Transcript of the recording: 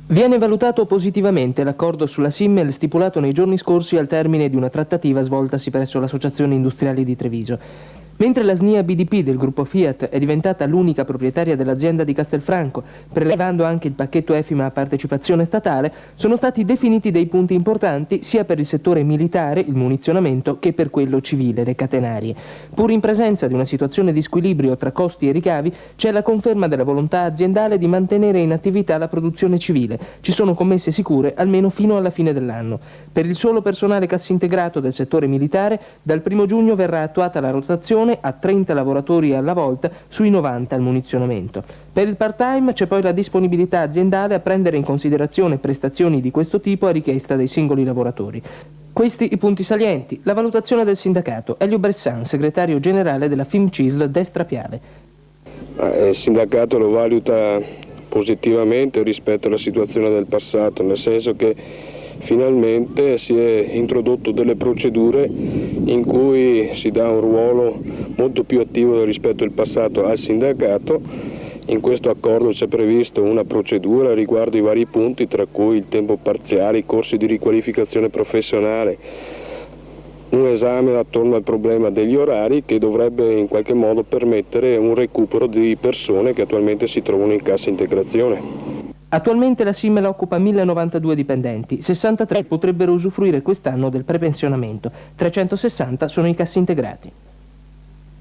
Viene valutato positivamente l'accordo sulla Simmel stipulato nei giorni scorsi al termine di una trattativa svoltasi presso l'Associazione Industriali di Treviso. Mentre la SNIA BDP del gruppo Fiat è diventata l'unica proprietaria dell'azienda di Castelfranco, prelevando anche il pacchetto EFIMA a partecipazione statale, sono stati definiti dei punti importanti sia per il settore militare, il munizionamento, che per quello civile, le catenarie. Pur in presenza di una situazione di squilibrio tra costi e ricavi, c'è la conferma della volontà aziendale di mantenere in attività la produzione civile. Ci sono commesse sicure almeno fino alla fine dell'anno. Per il solo personale cassintegrato del settore militare, dal 1 giugno verrà attuata la rotazione a 30 lavoratori alla volta sui 90 al munizionamento. Per il part-time c'è poi la disponibilità aziendale a prendere in considerazione prestazioni di questo tipo a richiesta dei singoli lavoratori. Questi i punti salienti. La valutazione del sindacato. Elio Bressan, segretario generale della FIMCISL Destra Piave. Il sindacato lo valuta positivamente rispetto alla situazione del passato, nel senso che finalmente si è introdotto delle procedure in cui si dà un ruolo molto più attivo rispetto al passato al sindacato. In questo accordo c'è previsto una procedura riguardo i vari punti, tra cui il tempo parziale, i corsi di riqualificazione professionale, un esame attorno al problema degli orari che dovrebbe in qualche modo permettere un recupero di persone che attualmente si trovano in cassa integrazione. Attualmente la Simmel occupa 1092 dipendenti, 63 potrebbero usufruire quest'anno del prepensionamento, 360 sono i cassintegrati.